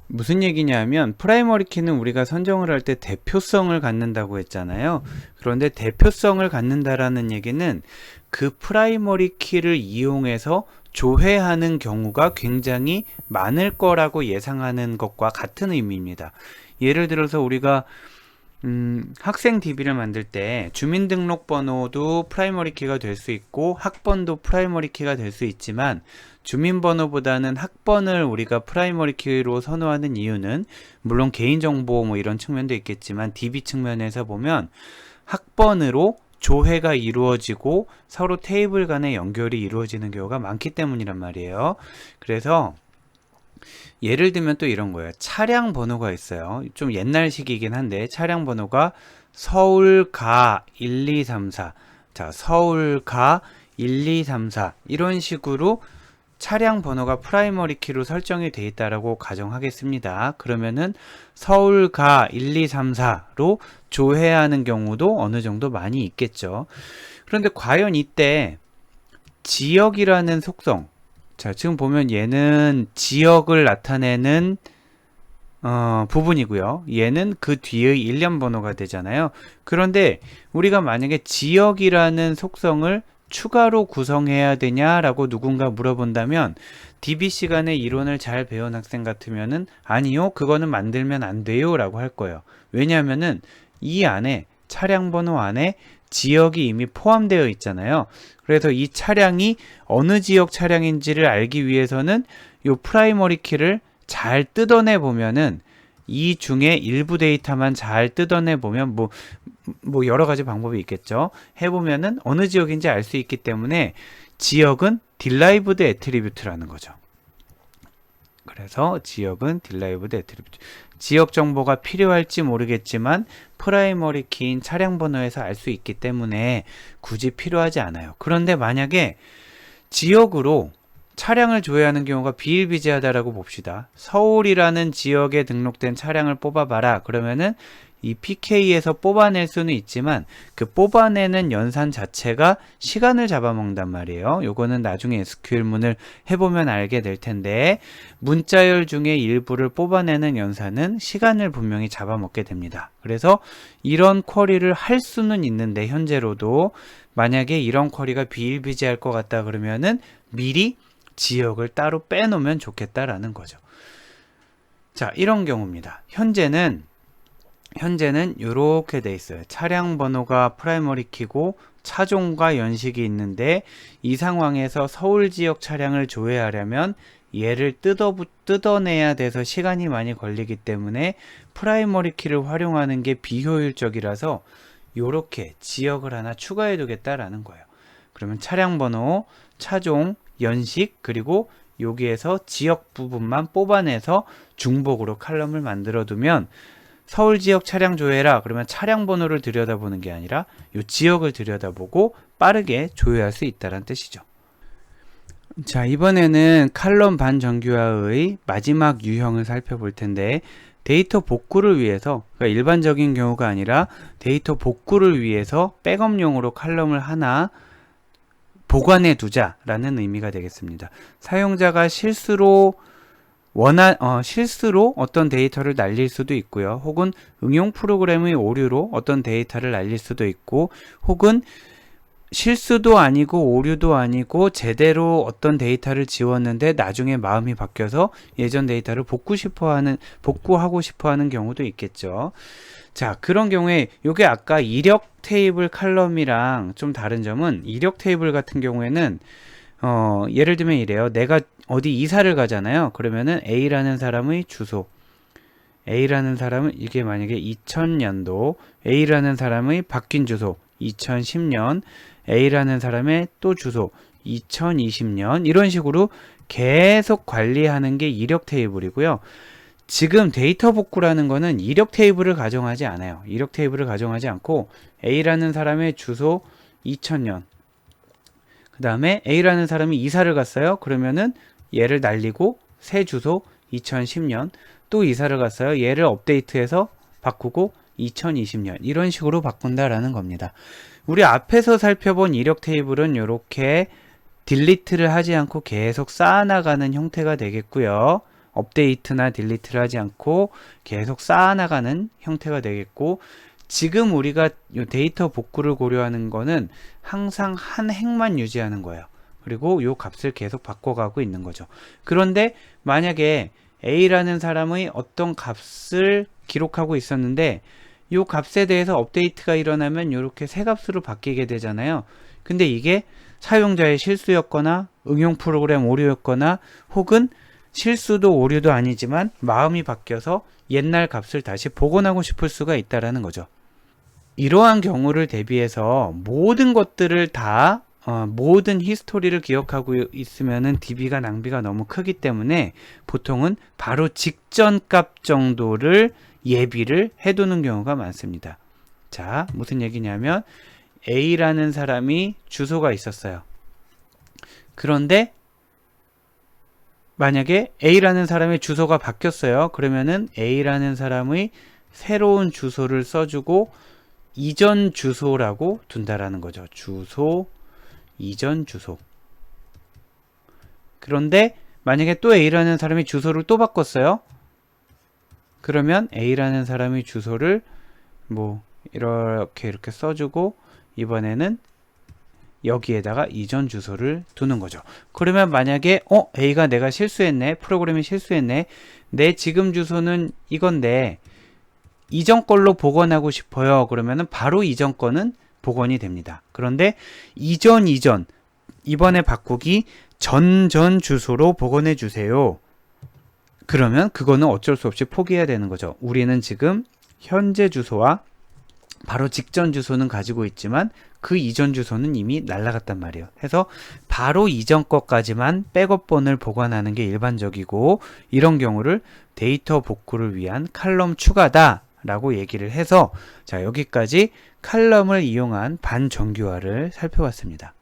무슨 얘기냐면 프라이머리 키는 우리가 선정을 할 때 대표성을 갖는다고 했잖아요. 그런데 대표성을 갖는다라는 얘기는 그 프라이머리 키를 이용해서 조회하는 경우가 굉장히 많을 거라고 예상하는 것과 같은 의미입니다. 예를 들어서 우리가 학생 DB를 만들 때 주민등록번호도 프라이머리 키가 될 수 있고 학번도 프라이머리 키가 될 수 있지만 주민번호보다는 학번을 우리가 프라이머리 키로 선호하는 이유는 물론 개인정보 뭐 이런 측면도 있겠지만 DB 측면에서 보면 학번으로 조회가 이루어지고 서로 테이블 간의 연결이 이루어지는 경우가 많기 때문이란 말이에요. 그래서 예를 들면 또 이런 거예요. 차량 번호가 있어요. 좀 옛날식이긴 한데 차량 번호가 서울가 1234. 자, 서울가 1234 이런 식으로 차량 번호가 프라이머리 키로 설정이 되어 있다라고 가정하겠습니다. 그러면은 서울가 1234로 조회하는 경우도 어느 정도 많이 있겠죠. 그런데 과연 이때 지역이라는 속성, 자, 지금 보면 얘는 지역을 나타내는 부분이고요. 얘는 그 뒤의 일련 번호가 되잖아요. 그런데 우리가 만약에 지역이라는 속성을 추가로 구성해야 되냐라고 누군가 물어본다면 DB 시간에 이론을 잘 배운 학생 같으면은 아니요, 그거는 만들면 안 돼요 라고 할 거예요. 왜냐하면은 이 안에 차량 번호 안에 지역이 이미 포함되어 있잖아요. 그래서 이 차량이 어느 지역 차량인지를 알기 위해서는 이 프라이머리 키를 잘 뜯어내 보면은 이 중에 일부 데이터만 잘 뜯어내 보면 뭐 여러 가지 방법이 있겠죠. 해보면은 어느 지역인지 알 수 있기 때문에 지역은 derived attribute라는 거죠. 그래서 지역은 derived attribute. 지역 정보가 필요할지 모르겠지만 프라이머리 키인 차량 번호에서 알 수 있기 때문에 굳이 필요하지 않아요. 그런데 만약에 지역으로 차량을 조회하는 경우가 비일비재하다라고 봅시다. 서울이라는 지역에 등록된 차량을 뽑아봐라. 그러면은 이 PK에서 뽑아낼 수는 있지만 그 뽑아내는 연산 자체가 시간을 잡아먹는단 말이에요. 요거는 나중에 SQL문을 해보면 알게 될 텐데 문자열 중에 일부를 뽑아내는 연산은 시간을 분명히 잡아먹게 됩니다. 그래서 이런 쿼리를 할 수는 있는데 현재로도 만약에 이런 쿼리가 비일비재할 것 같다 그러면은 미리 지역을 따로 빼놓으면 좋겠다라는 거죠. 자, 이런 경우입니다. 현재는 이렇게 돼 있어요. 차량 번호가 프라이머리 키고 차종과 연식이 있는데 이 상황에서 서울 지역 차량을 조회하려면 얘를 뜯어내야 돼서 시간이 많이 걸리기 때문에 프라이머리 키를 활용하는 게 비효율적이라서 이렇게 지역을 하나 추가해 두겠다라는 거예요. 그러면 차량 번호, 차종, 연식, 그리고 여기에서 지역 부분만 뽑아내서 중복으로 칼럼을 만들어 두면 서울 지역 차량 조회라 그러면 차량 번호를 들여다보는 게 아니라 이 지역을 들여다보고 빠르게 조회할 수 있다는 뜻이죠. 자, 이번에는 칼럼 반정규화의 마지막 유형을 살펴볼 텐데, 데이터 복구를 위해서, 그러니까 일반적인 경우가 아니라 데이터 복구를 위해서 백업용으로 칼럼을 하나 보관해 두자라는 의미가 되겠습니다. 사용자가 실수로 실수로 어떤 데이터를 날릴 수도 있고요. 혹은 응용 프로그램의 오류로 어떤 데이터를 날릴 수도 있고, 혹은 실수도 아니고 오류도 아니고 제대로 어떤 데이터를 지웠는데 나중에 마음이 바뀌어서 예전 데이터를 복구하고 싶어 하는 경우도 있겠죠. 자, 그런 경우에 요게 아까 이력 테이블 칼럼이랑 좀 다른 점은, 이력 테이블 같은 경우에는 예를 들면 이래요. 내가 어디 이사를 가잖아요. 그러면은 A라는 사람의 주소, A라는 사람은 이게 만약에 2000년도, A라는 사람의 바뀐 주소 2010년, A라는 사람의 또 주소 2020년, 이런 식으로 계속 관리하는 게 이력 테이블이고요. 지금 데이터 복구라는 거는 이력 테이블을 가정하지 않아요. 이력 테이블을 가정하지 않고 A라는 사람의 주소 2000년, 그 다음에 A라는 사람이 이사를 갔어요. 그러면은 얘를 날리고 새 주소 2010년, 또 이사를 갔어요. 얘를 업데이트해서 바꾸고 2020년, 이런 식으로 바꾼다라는 겁니다. 우리 앞에서 살펴본 이력 테이블은 이렇게 딜리트를 하지 않고 계속 쌓아나가는 형태가 되겠고요. 업데이트나 딜리트를 하지 않고 계속 쌓아나가는 형태가 되겠고, 지금 우리가 이 데이터 복구를 고려하는 거는 항상 한 행만 유지하는 거예요. 그리고 이 값을 계속 바꿔가고 있는 거죠. 그런데 만약에 A라는 사람의 어떤 값을 기록하고 있었는데 이 값에 대해서 업데이트가 일어나면 이렇게 새 값으로 바뀌게 되잖아요. 근데 이게 사용자의 실수였거나 응용 프로그램 오류였거나, 혹은 실수도 오류도 아니지만 마음이 바뀌어서 옛날 값을 다시 복원하고 싶을 수가 있다라는 거죠. 이러한 경우를 대비해서 모든 것들을 다 모든 히스토리를 기억하고 있으면은 DB가 낭비가 너무 크기 때문에 보통은 바로 직전 값 정도를 예비를 해두는 경우가 많습니다. 자, 무슨 얘기냐면 A라는 사람이 주소가 있었어요. 그런데 만약에 A라는 사람의 주소가 바뀌었어요. 그러면은 A라는 사람의 새로운 주소를 써주고 이전 주소라고 둔다라는 거죠. 주소, 이전 주소. 그런데 만약에 또 A라는 사람이 주소를 또 바꿨어요. 그러면 A라는 사람이 주소를 뭐 이렇게 써주고 이번에는 여기에다가 이전 주소를 두는 거죠. 그러면 만약에 A가 내가 실수했네, 프로그램이 실수했네, 내 지금 주소는 이건데 이전 걸로 복원하고 싶어요. 그러면은 바로 이전 거는 복원이 됩니다. 그런데 이번에 바꾸기 전 주소로 복원해 주세요. 그러면 그거는 어쩔 수 없이 포기해야 되는 거죠. 우리는 지금 현재 주소와 바로 직전 주소는 가지고 있지만 그 이전 주소는 이미 날라갔단 말이에요. 해서 바로 이전 것까지만 백업본을 보관하는 게 일반적이고, 이런 경우를 데이터 복구를 위한 칼럼 추가다 라고 얘기를 해서, 자, 여기까지 칼럼을 이용한 반정규화를 살펴봤습니다.